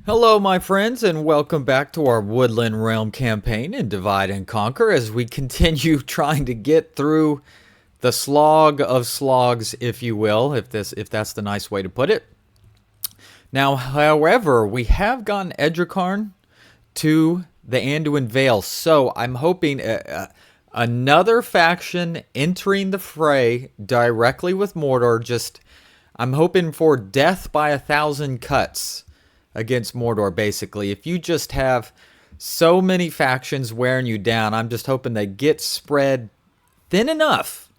Hello, my friends, and welcome back to our Woodland Realm campaign in Divide and Conquer as we continue trying to get through the slog of slogs, if you will, if that's the nice way to put it. Now, however, we have gotten Edricarn to the Anduin Vale, so I'm hoping another faction entering the fray directly with Mordor. I'm hoping for death by 1,000 cuts against Mordor, basically. If you just have so many factions wearing you down, I'm just hoping they get spread thin enough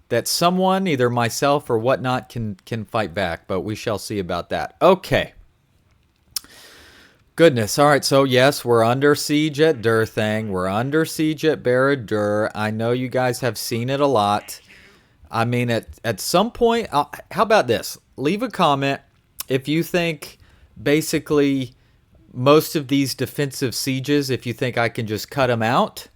that someone, either myself or whatnot, can fight back. But we shall see about that. Okay. Goodness. All right. So, yes, we're under siege at Durthang. We're under siege at Barad-dûr. I know you guys have seen it a lot. I mean, at some point, how about this? Leave a comment if you think basically most of these defensive sieges, if you think I can just cut them out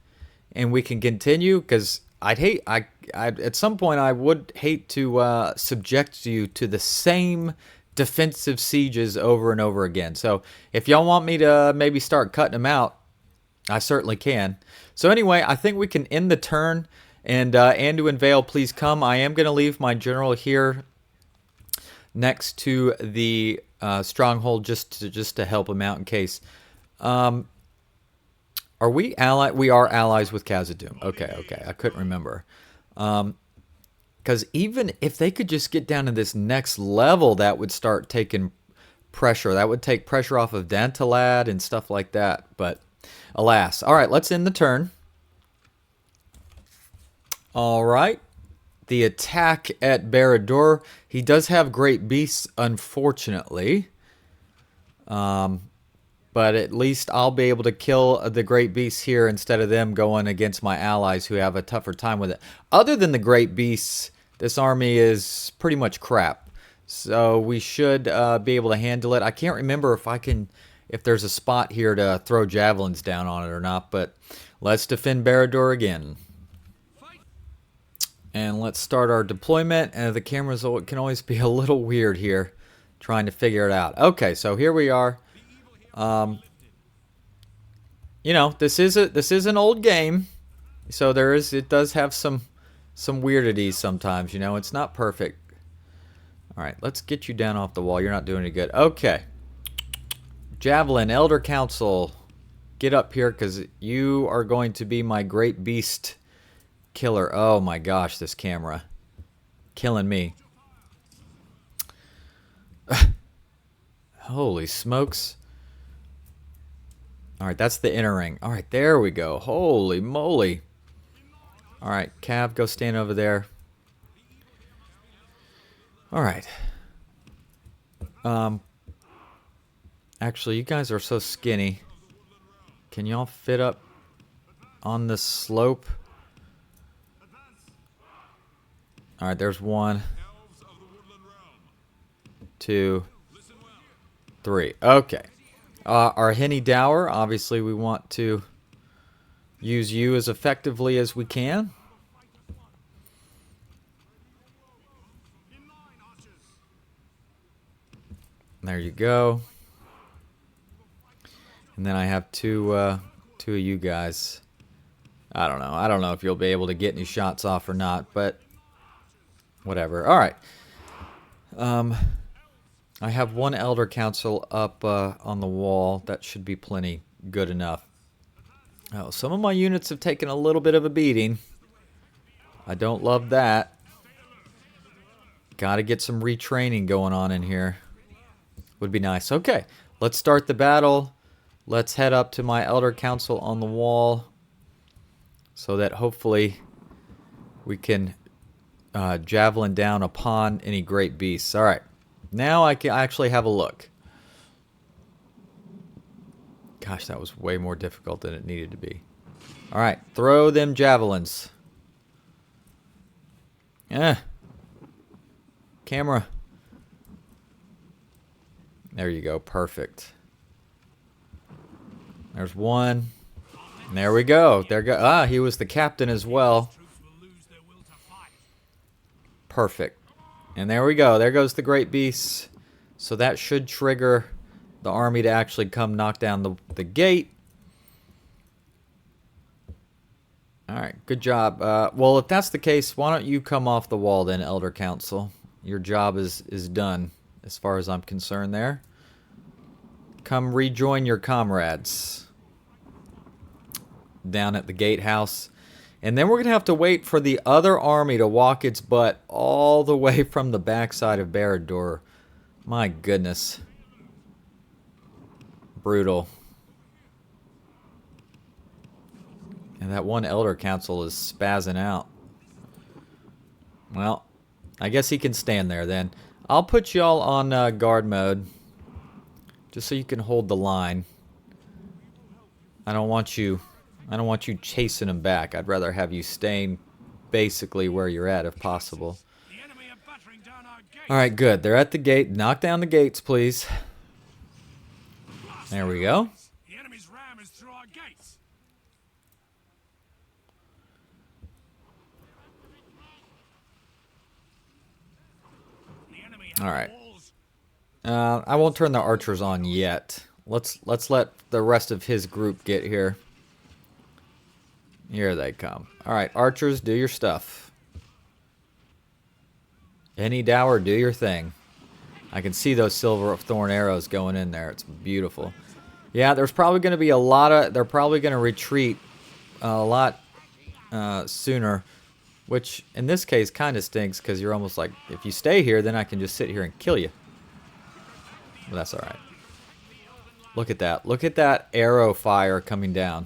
and we can continue, because I at some point I would hate to subject you to the same defensive sieges over and over again. So if y'all want me to maybe start cutting them out, I certainly can. So anyway, I think we can end the turn. And Anduin Vale, please come. I am going to leave my general here next to the stronghold just to help him out in case. Are we allied? We are allies with Khazad-dûm. Okay. I couldn't remember. Because even if they could just get down to this next level, that would start taking pressure. That would take pressure off of Dantalad and stuff like that. But alas. All right, let's end the turn. All right. The attack at Barad-dûr. He does have great beasts, unfortunately. But at least I'll be able to kill the great beasts here instead of them going against my allies who have a tougher time with it. Other than the great beasts, this army is pretty much crap. So we should be able to handle it. I can't remember if there's a spot here to throw javelins down on it or not. But let's defend Barad-dûr again. And let's start our deployment. And the cameras can always be a little weird here, trying to figure it out. Okay, so here we are. You know, this is an old game, so it does have some weirdities sometimes. You know, it's not perfect. All right, let's get you down off the wall. You're not doing any good. Okay, Javelin, Elder Council, get up here because you are going to be my great beast killer. Oh my gosh, this camera killing me. Holy smokes. All right, that's the inner ring. All right, there we go. Holy moly. All right, Cav, go stand over there. All right. Actually, you guys are so skinny. Can y'all fit up on the slope? All right, there's 1, 2, 3. Okay. Our Henny Dower, obviously we want to use you as effectively as we can. There you go. And then I have two of you guys. I don't know. I don't know if you'll be able to get any shots off or not, but whatever. All right. I have 1 Elder Council up on the wall. That should be plenty good enough. Oh, some of my units have taken a little bit of a beating. I don't love that. Got to get some retraining going on in here. Would be nice. Okay, let's start the battle. Let's head up to my Elder Council on the wall so that hopefully we can javelin down upon any great beasts. All right. Now I can actually have a look. Gosh, that was way more difficult than it needed to be. All right, throw them javelins. Camera. There you go, perfect. There's 1. There we go. He was the captain as well. Perfect. And there we go. There goes the great beasts. So that should trigger the army to actually come knock down the gate. Alright, good job. Well, if that's the case, why don't you come off the wall then, Elder Council? Your job is done, as far as I'm concerned there. Come rejoin your comrades down at the gatehouse. And then we're going to have to wait for the other army to walk its butt all the way from the backside of Barad-dûr. My goodness. Brutal. And that one Elder Council is spazzing out. Well, I guess he can stand there then. I'll put y'all on guard mode. Just so you can hold the line. I don't want you chasing him back. I'd rather have you staying basically where you're at if possible. Alright, good. They're at the gate. Knock down the gates, please. There we go. The enemy's ram is through our gates. Alright. I won't turn the archers on yet. Let's let the rest of his group get here. Here they come. Alright, archers, do your stuff. Any dower, do your thing. I can see those silver thorn arrows going in there. It's beautiful. Yeah, there's probably going to be a lot of... They're probably going to retreat a lot sooner. Which, in this case, kind of stinks, because you're almost like, if you stay here, then I can just sit here and kill you. But that's alright. Look at that. Look at that arrow fire coming down.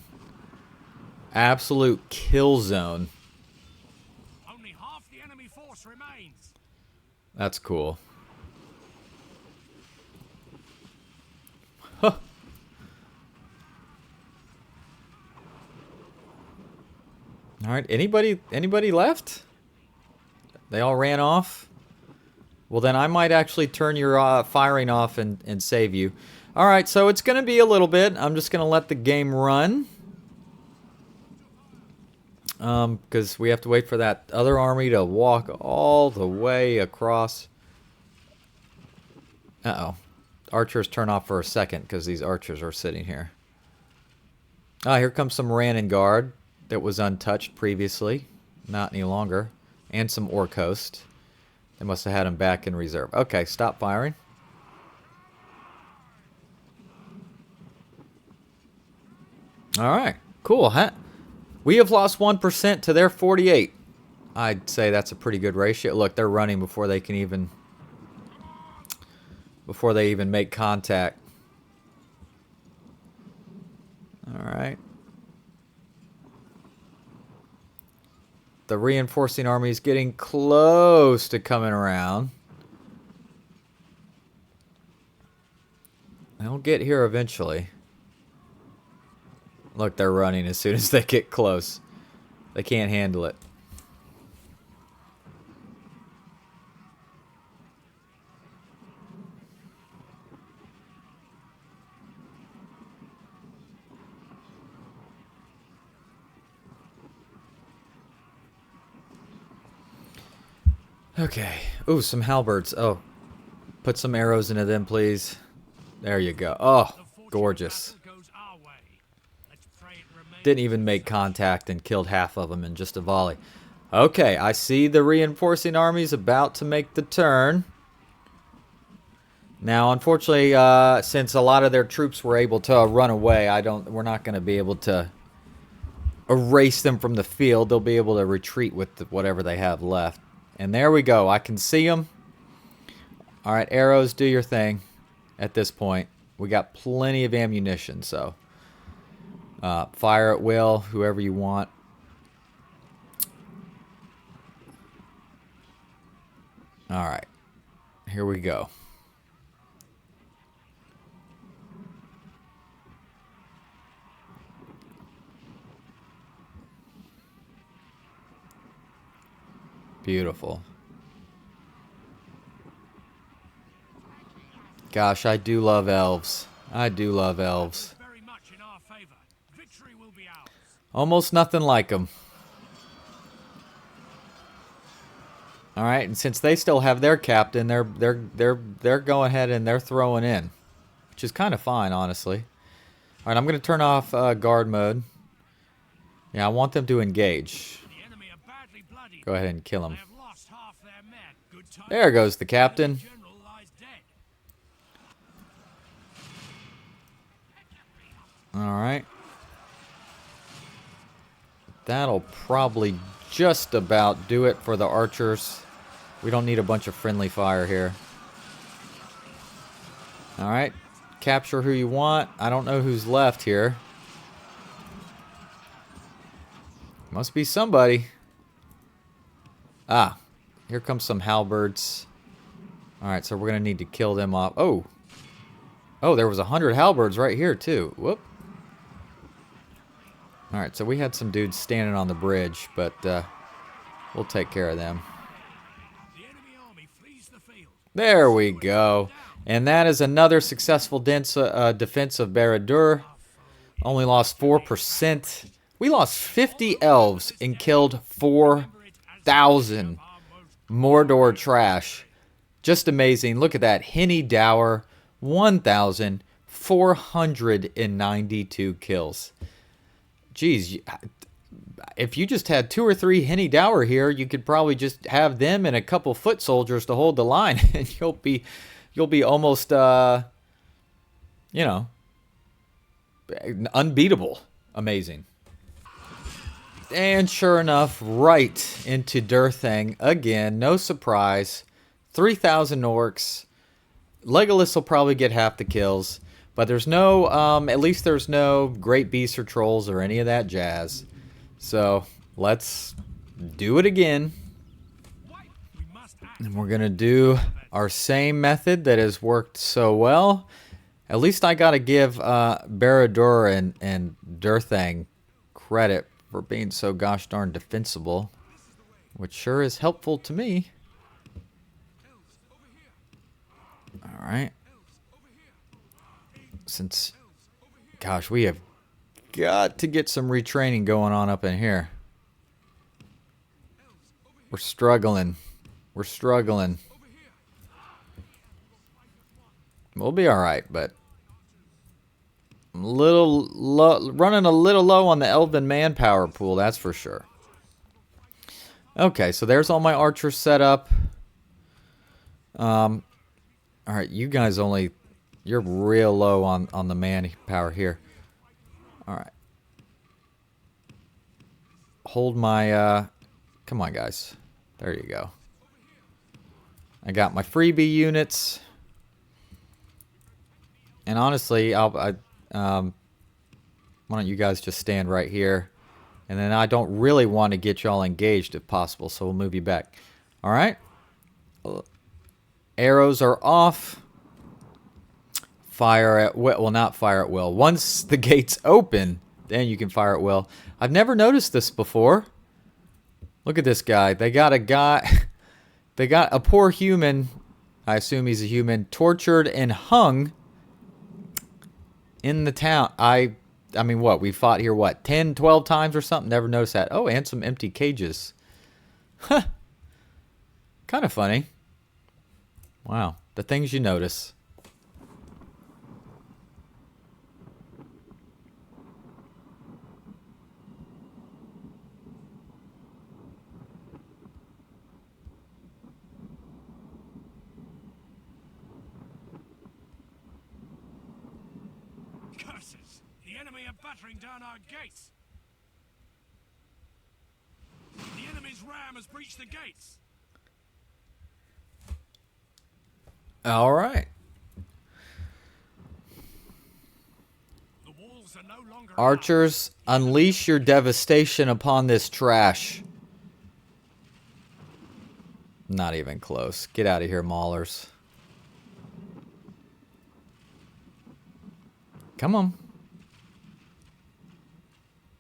Absolute kill zone. Only half the enemy force remains. That's cool. Huh. Alright, anybody left? They all ran off? Well, then I might actually turn your firing off and save you. Alright, so it's going to be a little bit. I'm just going to let the game run. Because we have to wait for that other army to walk all the way across. Uh-oh. Archers turn off for a second because these archers are sitting here. Ah, here comes some Ranon Guard that was untouched previously. Not any longer. And some Orc Host. They must have had them back in reserve. Okay, stop firing. Alright, cool, huh? We have lost 1% to their 48. I'd say that's a pretty good ratio. Look, they're running before they can even... Before they even make contact. Alright. The reinforcing army is getting close to coming around. They'll get here eventually. Look, they're running as soon as they get close. They can't handle it. Okay. Ooh, some halberds. Oh. Put some arrows into them, please. There you go. Oh, gorgeous. Didn't even make contact and killed half of them in just a volley. Okay, I see the reinforcing armies about to make the turn. Now, unfortunately, since a lot of their troops were able to run away, we're not going to be able to erase them from the field. They'll be able to retreat with whatever they have left. And there we go. I can see them. All right, arrows, do your thing at this point. We got plenty of ammunition, so... fire at will, whoever you want. Alright. Here we go. Beautiful. Gosh, I do love elves. I do love elves. Almost nothing like them. All right, and since they still have their captain, they're going ahead and they're throwing in. which is kind of fine, honestly. All right, I'm going to turn off guard mode. Yeah, I want them to engage. The enemy are badly bloodied. Go ahead and kill They them. have lost half their men. Good time. There goes the captain. General lies dead. All right. That'll probably just about do it for the archers. We don't need a bunch of friendly fire here. All right. Capture who you want. I don't know who's left here. Must be somebody. Ah, here comes some halberds. All right, so we're going to need to kill them off. Oh. Oh, there was 100 halberds right here, too. Whoop. All right, so we had some dudes standing on the bridge, but we'll take care of them. The enemy army flees the field. There we go. And that is another successful defense of Barad-dûr. Only lost 4%. We lost 50 elves and killed 4,000 Mordor trash. Just amazing. Look at that. Henny Dower, 1,492 kills. Geez, if you just had 2 or 3 Henny Dower here, you could probably just have them and a couple foot soldiers to hold the line, and you'll be almost, you know, unbeatable. Amazing. And sure enough, right into Durthang again. No surprise. 3,000 orcs. Legolas will probably get half the kills. But there's no, at least there's no great beasts or trolls or any of that jazz. So, let's do it again. And we're going to do our same method that has worked so well. At least I got to give Barad-dûr and Durthang credit for being so gosh darn defensible. Which sure is helpful to me. Alright. Since, gosh, we have got to get some retraining going on up in here. We're struggling. We're struggling. We'll be alright, but I'm a little low, running a little low on the elven manpower pool, that's for sure. Okay, so there's all my archers set up. Alright, you guys only... You're real low on the manpower here. Alright. Hold my... come on, guys. There you go. I got my freebie units. And honestly, why don't you guys just stand right here. And then I don't really want to get y'all engaged if possible, so we'll move you back. Alright. Arrows are off. Fire at will. Well, not fire at will. Once the gates open, then you can fire at will. I've never noticed this before. Look at this guy. They got a guy... They got a poor human, I assume he's a human, tortured and hung in the town. I mean, what? We fought here, what, 10, 12 times or something? Never noticed that. Oh, and some empty cages. Huh. Kind of funny. Wow. The things you notice. Curses! The enemy are battering down our gates. The enemy's ram has breached the gates. All right. The walls are no longer Archers, unleash your devastation upon this trash. Not even close. Get out of here, maulers. Come on.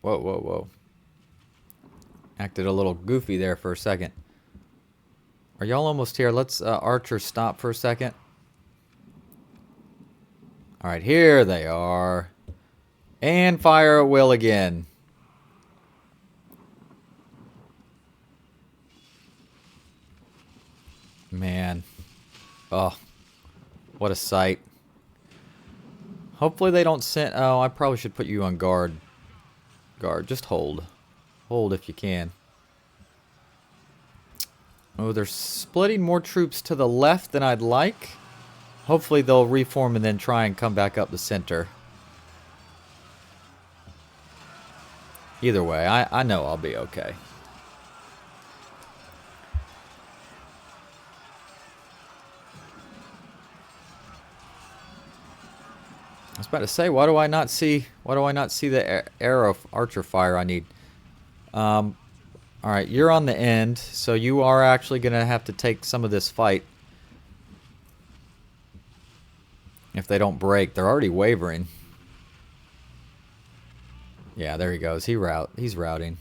Whoa, whoa, whoa. Acted a little goofy there for a second. Are y'all almost here? Let's archers stop for a second. Alright, here they are. And fire at will again. Man. Oh, what a sight. Hopefully they don't send... Oh, I probably should put you on guard. Guard, just hold. Hold if you can. Oh, they're splitting more troops to the left than I'd like. Hopefully they'll reform and then try and come back up the center. Either way, I know I'll be okay. I was about to say, why do I not see the arrow archer fire I need? Alright, you're on the end, so you are actually going to have to take some of this fight. If they don't break, they're already wavering. Yeah, there he goes. He's routing.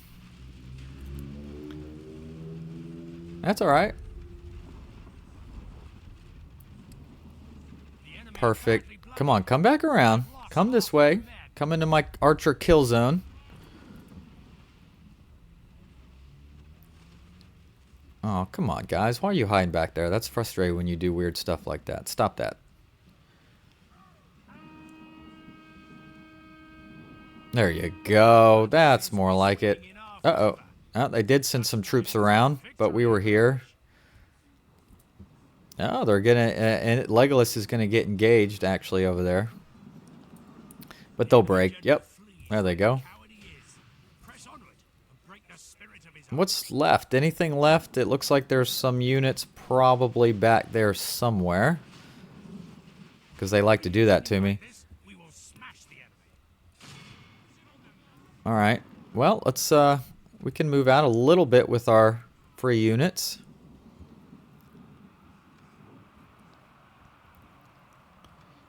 That's alright. Perfect. Come on, come back around. Come this way. Come into my archer kill zone. Oh, come on, guys. Why are you hiding back there? That's frustrating when you do weird stuff like that. Stop that. There you go. That's more like it. Uh-oh. Oh, they did send some troops around, but we were here. Oh, they're gonna... and Legolas is gonna get engaged, actually, over there. But they'll break. Yep. There they go. What's left? Anything left? It looks like there's some units probably back there somewhere. Because they like to do that to me. Alright. Well, let's, we can move out a little bit with our free units.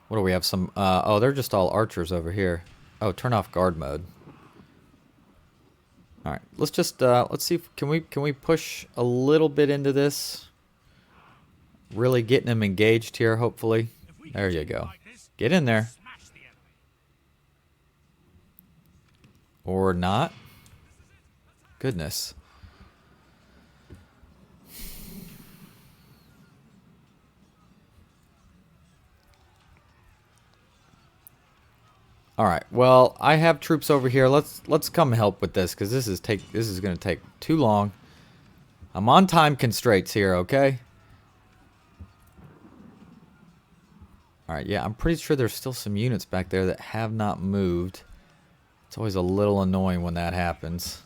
What do we have? Some, oh, they're just all archers over here. Oh, turn off guard mode. Alright, let's just, let's see if, can we push a little bit into this? Really getting them engaged here, hopefully. There you go. Get in there. Or not. Goodness. All right. Well, I have troops over here. Let's come help with this because this is going to take too long. I'm on time constraints here, okay? All right. Yeah, I'm pretty sure there's still some units back there that have not moved. It's always a little annoying when that happens.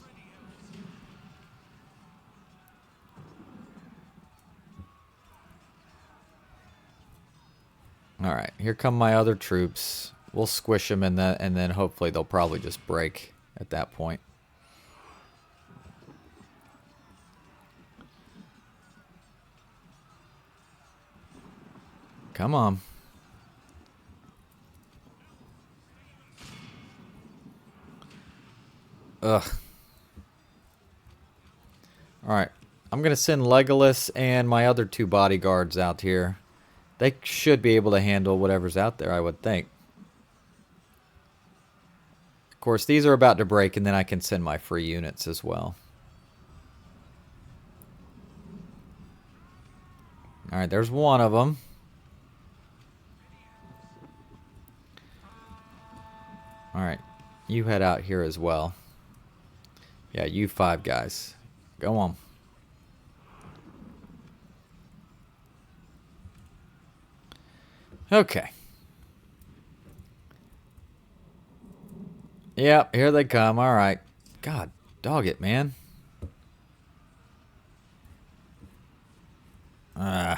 All right. Here come my other troops. We'll squish them and then hopefully they'll probably just break at that point. Come on. Ugh. Alright. I'm going to send Legolas and my other two bodyguards out here. They should be able to handle whatever's out there, I would think. Of course, these are about to break, and then I can send my free units as well. Alright, there's one of them. Alright, you head out here as well. Yeah, you 5 guys. Go on. Okay. Yep, here they come. All right. God, dog it, man. All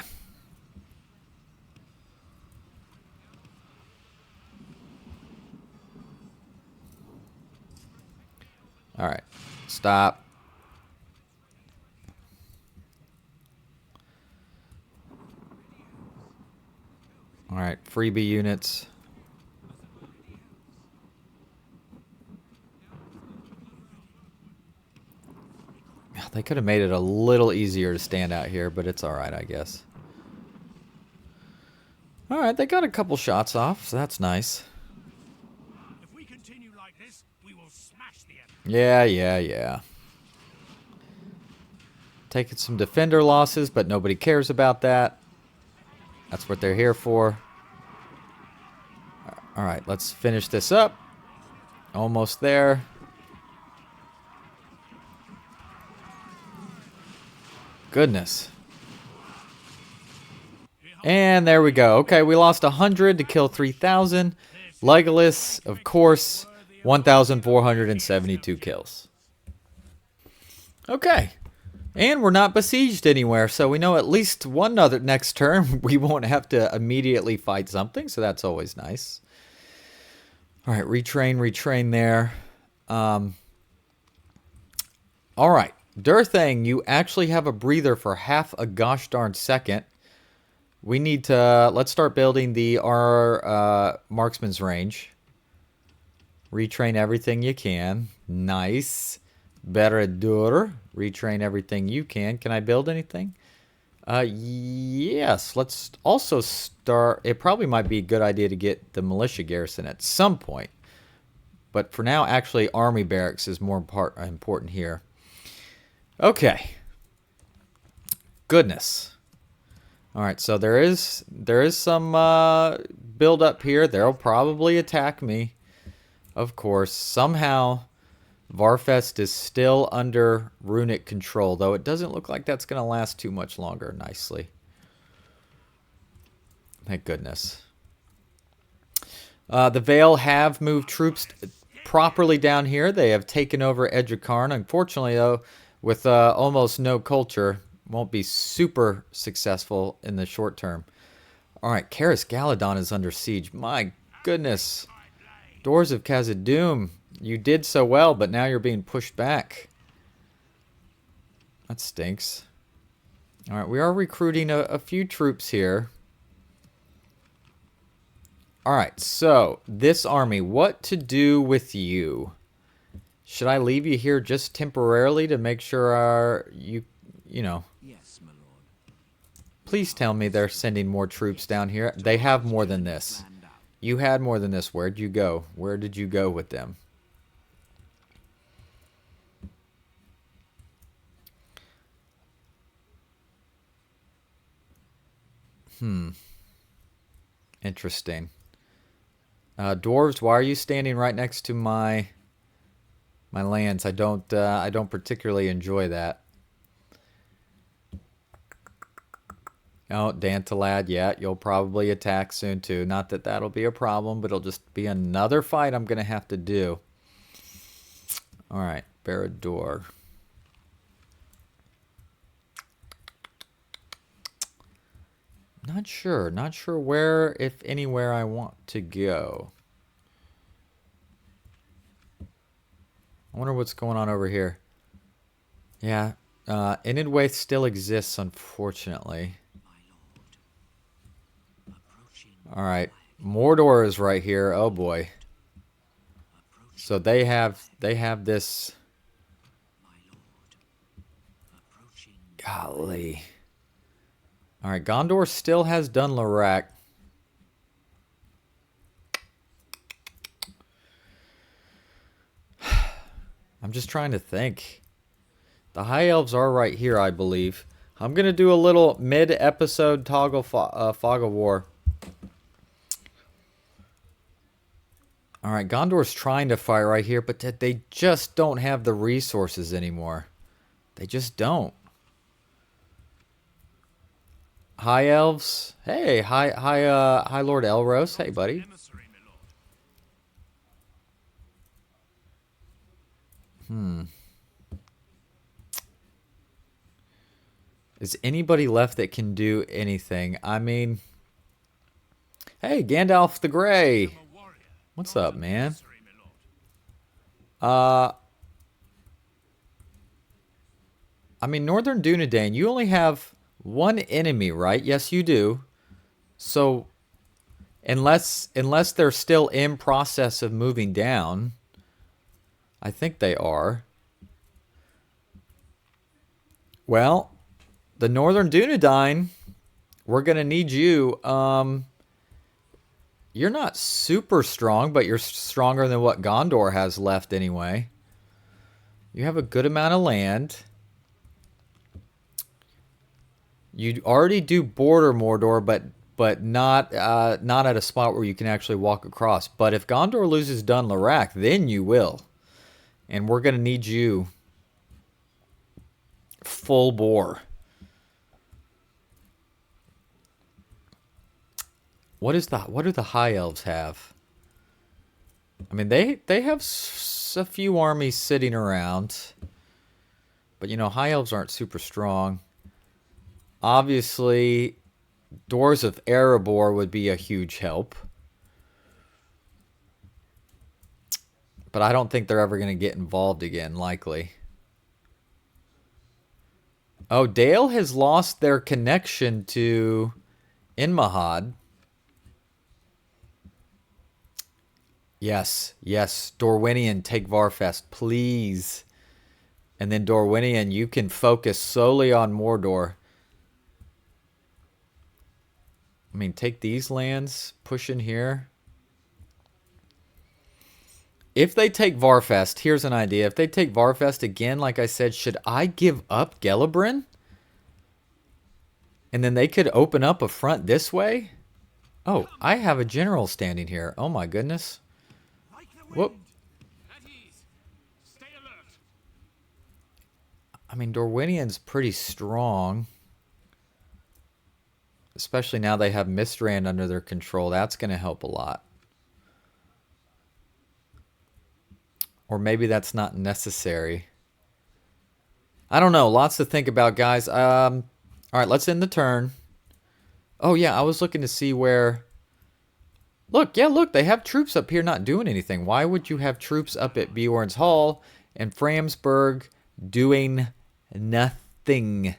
right. Stop. All right, freebie units. They could have made it a little easier to stand out here, but it's alright, I guess. Alright, they got a couple shots off, so that's nice. If we continue like this, we will smash the enemy. Yeah. Taking some defender losses, but nobody cares about that. That's what they're here for. Alright, let's finish this up. Almost there. Goodness. And there we go. Okay, we lost 100 to kill 3,000. Legolas, of course, 1,472 kills. Okay. And we're not besieged anywhere, so we know at least one other next turn we won't have to immediately fight something, so that's always nice. Alright, retrain there. Alright, Durthang, you actually have a breather for half a gosh darn second. We need to, let's start building our marksman's range. Retrain everything you can. Nice. Baradur, retrain everything you can. Can I build anything? Yes. Let's also start. It probably might be a good idea to get the militia garrison at some point. But for now, actually, army barracks is more important here. Okay. Goodness. All right, so there is some build up here. They'll probably attack me, of course. Somehow, Varfest is still under runic control, though it doesn't look like that's going to last too much longer. Nicely. Thank goodness. The Vale have moved troops properly down here. They have taken over Edgecarn. Unfortunately, though, with almost no culture, won't be super successful in the short term. All right, Karis Galadon is under siege. My goodness. Doors of Khazad-dûm. You did so well, but now you're being pushed back. That stinks. All right, we are recruiting a few troops here. All right, so this army, what to do with you? Should I leave you here just temporarily to make sure you know... Yes, my lord. Please tell me they're sending more troops down here. They have more than this. You had more than this. Where'd you go? Where did you go with them? Interesting. Dwarves, why are you standing right next to my lands? I don't particularly enjoy that. Oh, Dantalad, yeah, you'll probably attack soon too. Not that that'll be a problem, but it'll just be another fight I'm going to have to do. All right, Baradur. Not sure where, if anywhere, I want to go. I wonder what's going on over here. Yeah, Inidwaith still exists, unfortunately. All right, Mordor is right here. Oh boy. So they have this. Golly. All right, Gondor still has Dunlarak. I'm just trying to think. The High Elves are right here, I believe. I'm going to do a little mid-episode toggle fog of war. All right, Gondor's trying to fight right here, but they just don't have the resources anymore. They just don't. High Elves. Hey, High Lord Elros. Hey, buddy. Is anybody left that can do anything? I mean, hey, Gandalf the Grey. What's up, man? I mean, Northern Dunedain, you only have one enemy, right? Yes, you do. So, unless they're still in process of moving down, I think they are. Well, the Northern Dunedain, we're going to need you. You're not super strong, but you're stronger than what Gondor has left anyway. You have a good amount of land. You already do border Mordor, but but not at a spot where you can actually walk across. But if Gondor loses Dun Larak, then you will. And we're going to need you full bore. What do the High Elves have? I mean, they have a few armies sitting around. But, you know, High Elves aren't super strong. Obviously, Doors of Erebor would be a huge help. But I don't think they're ever going to get involved again, likely. Oh, Dale has lost their connection to Inmahad. Yes, yes. Dorwinian, take Varfest, please. And then Dorwinian, you can focus solely on Mordor. I mean, take these lands, push in here. If they take Varfest, here's an idea. If they take Varfest again, like I said, should I give up Gelebrin? And then they could open up a front this way? Oh, I have a general standing here. Oh my goodness. Whoop. I mean, Dorwinian's pretty strong. Especially now they have Mistrand under their control. That's going to help a lot. Or maybe that's not necessary. I don't know. Lots to think about, guys. All right, let's end the turn. Oh, yeah, I was looking to see where... Look, yeah, look, they have troops up here not doing anything. Why would you have troops up at Beorn's Hall and Framsburg doing nothing?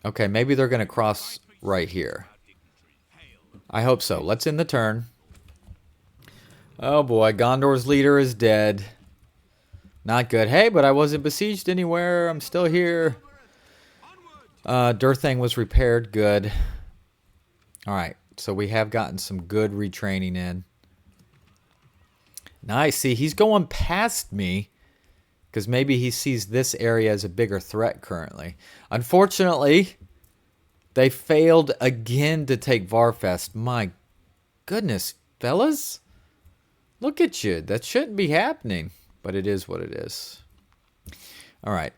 Okay, maybe they're going to cross right here. I hope so. Let's end the turn. Oh boy, Gondor's leader is dead. Not good. Hey, but I wasn't besieged anywhere. I'm still here. Durthang was repaired. Good. Alright, so we have gotten some good retraining in. Nice. See, he's going past me. Because maybe he sees this area as a bigger threat currently. Unfortunately, they failed again to take Varfest. My goodness, fellas. Look at you. That shouldn't be happening. But it is what it is. All right.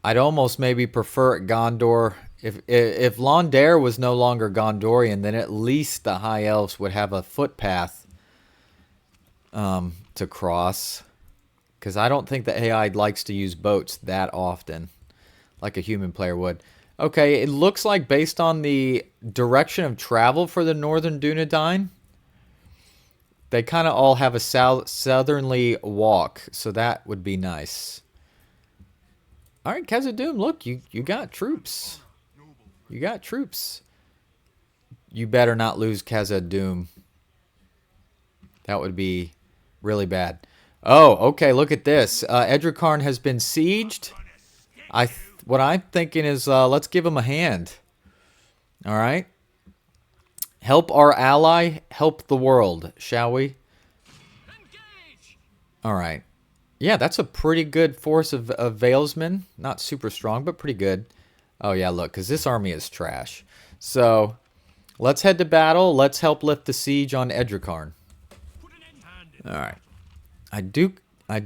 I'd almost maybe prefer Gondor. If Londare was no longer Gondorian, then at least the High Elves would have a footpath to cross. Because I don't think the AI likes to use boats that often, like a human player would. Okay, it looks like based on the direction of travel for the Northern Dunedain, they kind of all have a southerly walk, so that would be nice. All right, Khazad-dûm, look, you got troops. You got troops. You better not lose Khazad-dûm. That would be really bad. Oh, okay, look at this. Edricarn has been sieged. What I'm thinking is let's give him a hand. All right. Help our ally, help the world, shall we? All right. Yeah, that's a pretty good force of Valesmen. Not super strong, but pretty good. Oh, yeah, look, because this army is trash. So, let's head to battle. Let's help lift the siege on Edricarn. All right. I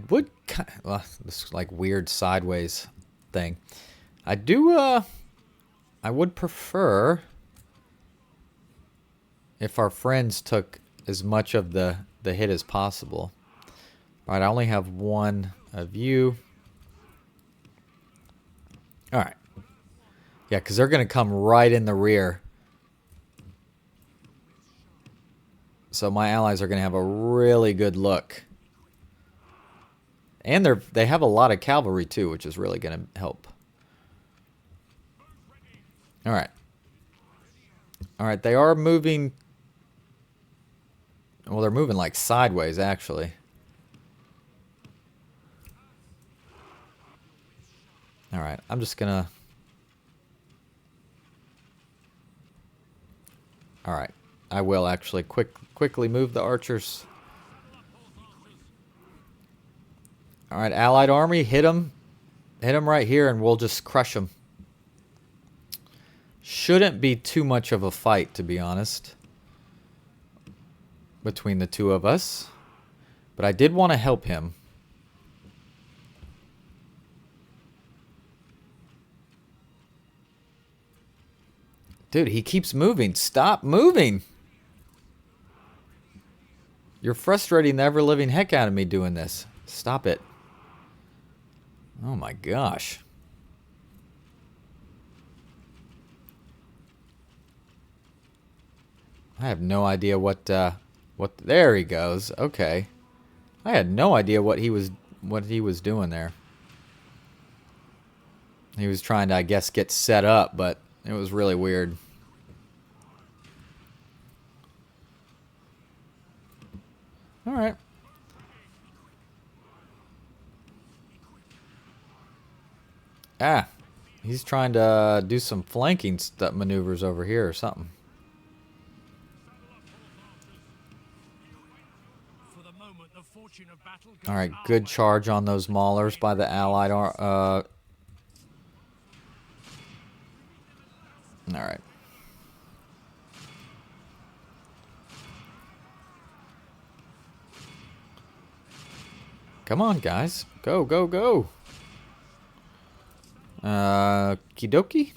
would... Well, this is like weird sideways thing. I would prefer if our friends took as much of the hit as possible. All right, I only have one of you. All right. Yeah, because they're going to come right in the rear. So my allies are going to have a really good look. And they have a lot of cavalry too, which is really going to help. All right. All right, they are moving. Well, they're moving like sideways, actually. All right, I'm just going to... All right, I will actually quickly move the archers. Alright, allied army, hit him. Hit him right here and we'll just crush him. Shouldn't be too much of a fight, to be honest, between the two of us. But I did want to help him. Dude, he keeps moving. Stop moving! You're frustrating the ever-living heck out of me doing this. Stop it. Oh my gosh. I have no idea what there he goes. Okay. I had no idea what he was doing there. He was trying to, I guess, get set up, but it was really weird. All right. Ah, he's trying to do some flanking maneuvers over here or something. All right, good charge on those maulers by the allied. All right. Come on, guys. Go, go, go. Kidoki?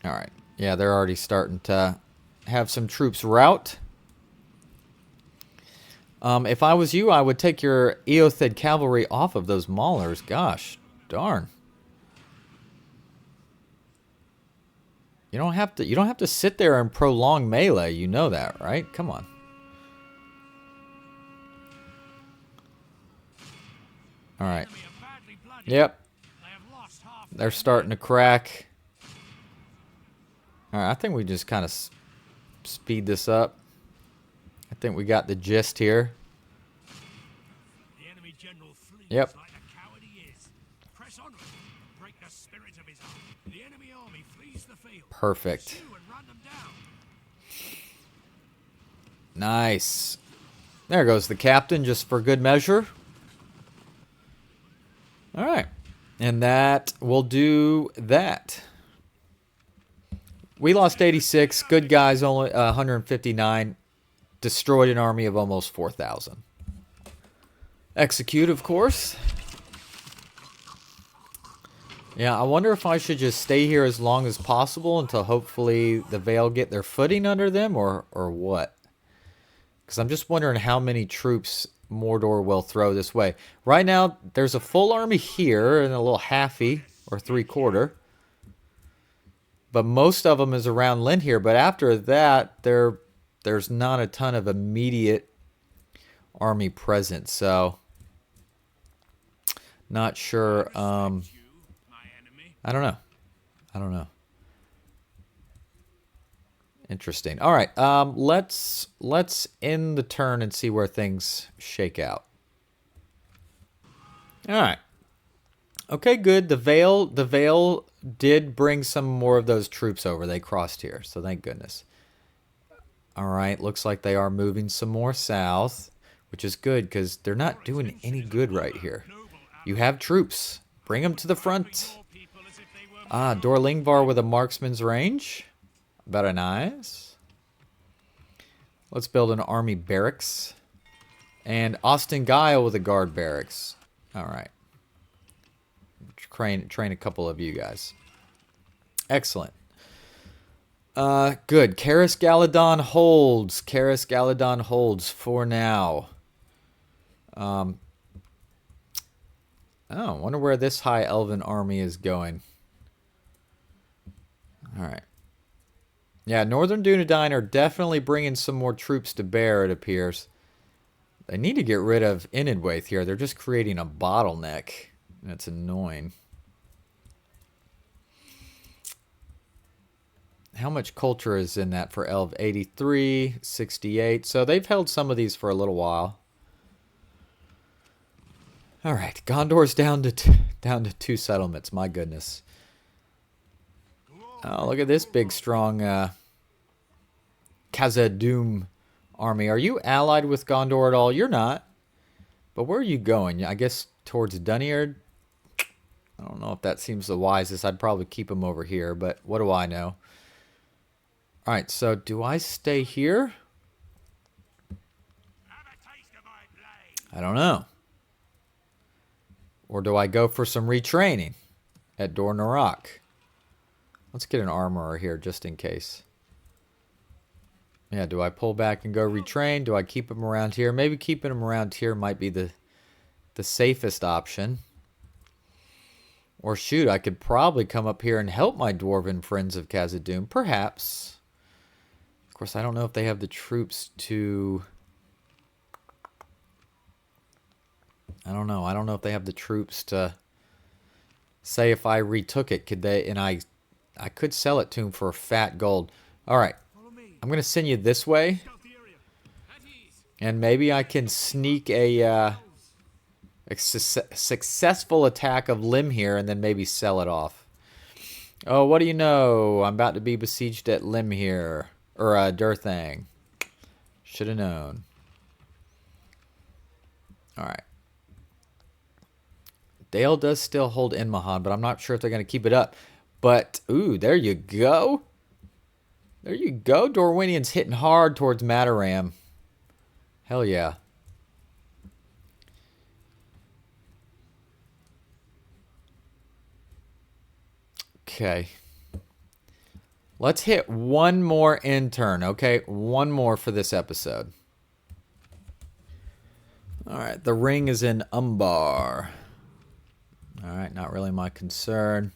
Alright. Yeah, they're already starting to have some troops rout. If I was you, I would take your Eothed cavalry off of those maulers. Gosh, darn. You don't have to sit there and prolong melee. You know that, right? Come on. All right. Yep. They're starting to crack. All right, I think we just kind of speed this up. I think we got the gist here. Yep. Perfect. Nice. There goes the captain, just for good measure. All right. And that will do that. We lost 86. Good guys, only 159. Destroyed an army of almost 4,000. Execute, of course. Yeah, I wonder if I should just stay here as long as possible until hopefully the Vale get their footing under them, or what? Because I'm just wondering how many troops Mordor will throw this way. Right now, there's a full army here and a little halfy, or three-quarter. But most of them is around Lynn here. But after that, there's not a ton of immediate army present. So, not sure. I don't know. I don't know. Interesting. All right. Let's end the turn and see where things shake out. All right. Okay, good. The Vale did bring some more of those troops over. They crossed here, so thank goodness. All right. Looks like they are moving some more south, which is good because they're not doing any good right here. You have troops. Bring them to the front. Ah, Dorlingvar with a marksman's range. Very nice. Let's build an army barracks. And Ostentatious with a guard barracks. Alright. Train a couple of you guys. Excellent. Good. Caris Galadon holds. Caris Galadon holds for now. Oh, I wonder where this high elven army is going. Alright. Yeah, Northern Dunedain are definitely bringing some more troops to bear, it appears. They need to get rid of Inidwaith here. They're just creating a bottleneck. That's annoying. How much culture is in that for Elf? 83, 68. So they've held some of these for a little while. Alright, Gondor's down to 2 settlements. My goodness. Oh, look at this big, strong Khazad-dûm army. Are you allied with Gondor at all? You're not. But where are you going? I guess towards Dunnyard? I don't know if that seems the wisest. I'd probably keep him over here, but what do I know? Alright, so do I stay here? I don't know. Or do I go for some retraining at Dor Narak? Let's get an armorer here just in case. Yeah, do I pull back and go retrain? Do I keep him around here? Maybe keeping him around here might be the safest option. Or shoot, I could probably come up here and help my dwarven friends of Khazad-dûm. Perhaps. Of course, I don't know if they have the troops to... I don't know. I don't know if they have the troops to... Say if I retook it, could they... And I could sell it to them for fat gold. Alright. I'm going to send you this way. And maybe I can sneak a successful attack of Lim here and then maybe sell it off. Oh, what do you know? I'm about to be besieged at Lim here. Or Durthang. Should have known. Alright. Dale does still hold Enmahan, but I'm not sure if they're going to keep it up. But, ooh, there you go. There you go. Dorwinian's hitting hard towards Mataram. Hell yeah. Okay. Let's hit one more intern, okay? One more for this episode. Alright, the ring is in Umbar. Alright, not really my concern.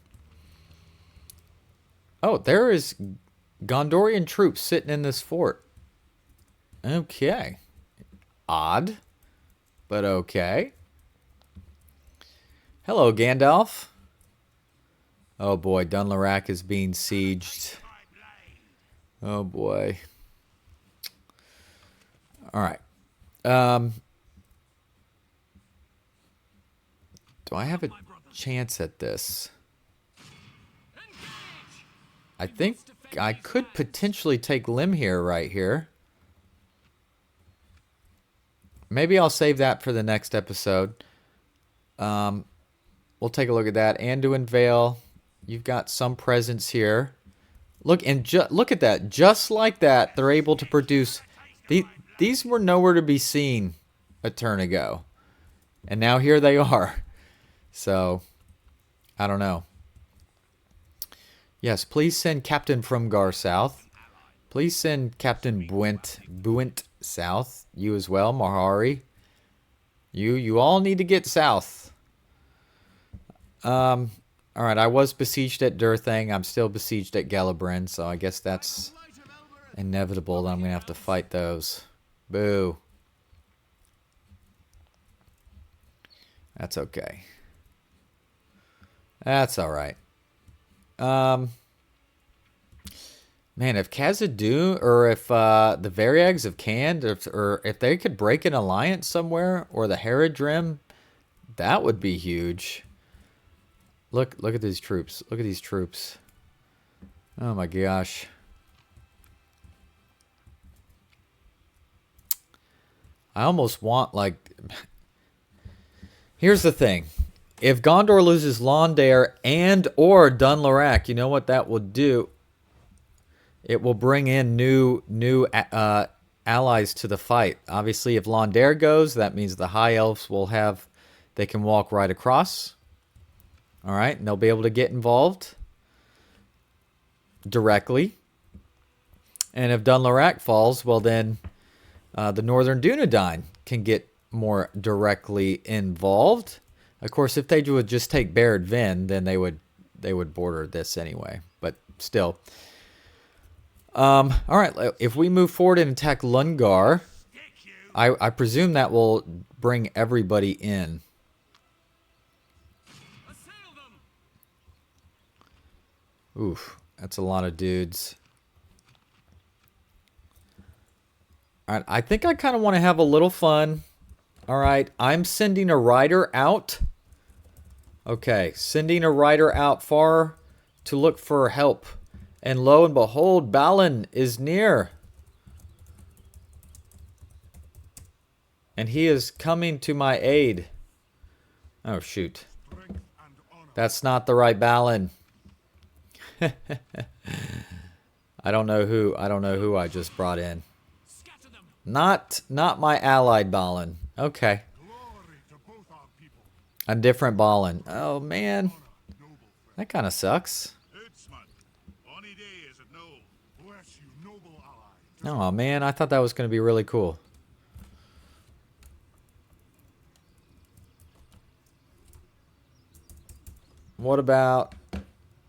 Oh, there is Gondorian troops sitting in this fort. Okay. Odd, but okay. Hello, Gandalf. Oh boy, Dunlarak is being sieged. Oh boy. Alright. Do I have a chance at this? I think I could potentially take Lim here, right here. Maybe I'll save that for the next episode. We'll take a look at that. Anduin Vale. You've got some presence here. Look, and look at that. Just like that, they're able to produce... These were nowhere to be seen a turn ago. And now here they are. So, I don't know. Yes, please send Captain Frumgar south. Please send Captain Buint south. You as well, Mahari. You all need to get south. Alright, I was besieged at Durthang. I'm still besieged at Gelebrin, so I guess that's inevitable that I'm going to have to fight those. Boo. That's okay. That's alright. Man, if Khazad-dûm, or if the Varyags of Khand, or if they could break an alliance somewhere, or the Haradrim, that would be huge. Look at these troops. Look at these troops. Oh my gosh. I almost want, like... Here's the thing. If Gondor loses Londare and or Dunlarak, you know what that will do? It will bring in new allies to the fight. Obviously, if Londare goes, that means the High Elves will have... They can walk right across. Alright, and they'll be able to get involved directly. And if Dunlarak falls, well then the Northern Dunedain can get more directly involved. Of course, if they would just take Barad Ven, then they would border this anyway. But still. Alright, if we move forward and attack Lungar, I presume that will bring everybody in. Oof, that's a lot of dudes. Alright, I think I kind of want to have a little fun. Alright, I'm sending a rider out. Okay, sending a rider out far to look for help. And lo and behold, Balin is near. And he is coming to my aid. Oh, shoot. That's not the right Balin. I don't know who I just brought in. Not my allied Balin. Okay. A different Balin. Oh man. That kind of sucks. Oh man, I thought that was going to be really cool. What about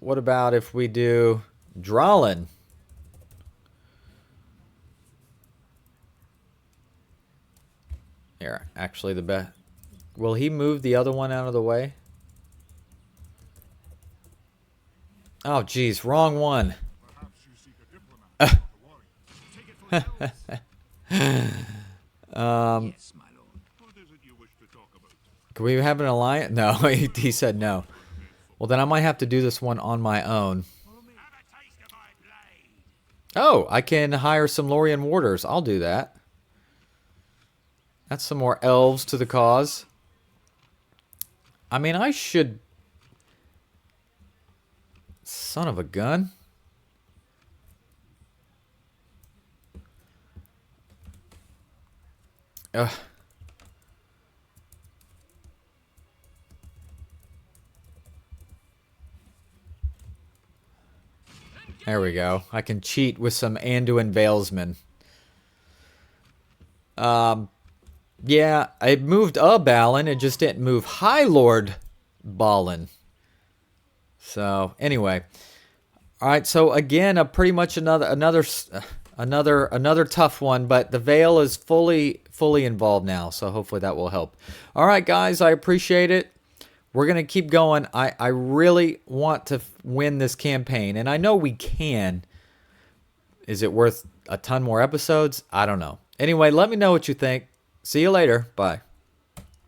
if we do Dralin? Here, actually the best. Will he move the other one out of the way? Oh geez, wrong one. Can we have an alliance? No, he said no. Well, then I might have to do this one on my own. Oh, I can hire some Lothlórien warders. I'll do that. That's some more elves to the cause. I mean, I should... Son of a gun. Ugh. There we go. I can cheat with some Anduin Valesmen. Yeah, I moved a Balin. It just didn't move High Lord Balin. So, anyway. Alright, so again, pretty much another tough one, but the Vale is fully involved now, so hopefully that will help. Alright, guys, I appreciate it. We're going to keep going. I really want to win this campaign, and I know we can. Is it worth a ton more episodes? I don't know. Anyway, let me know what you think. See you later. Bye.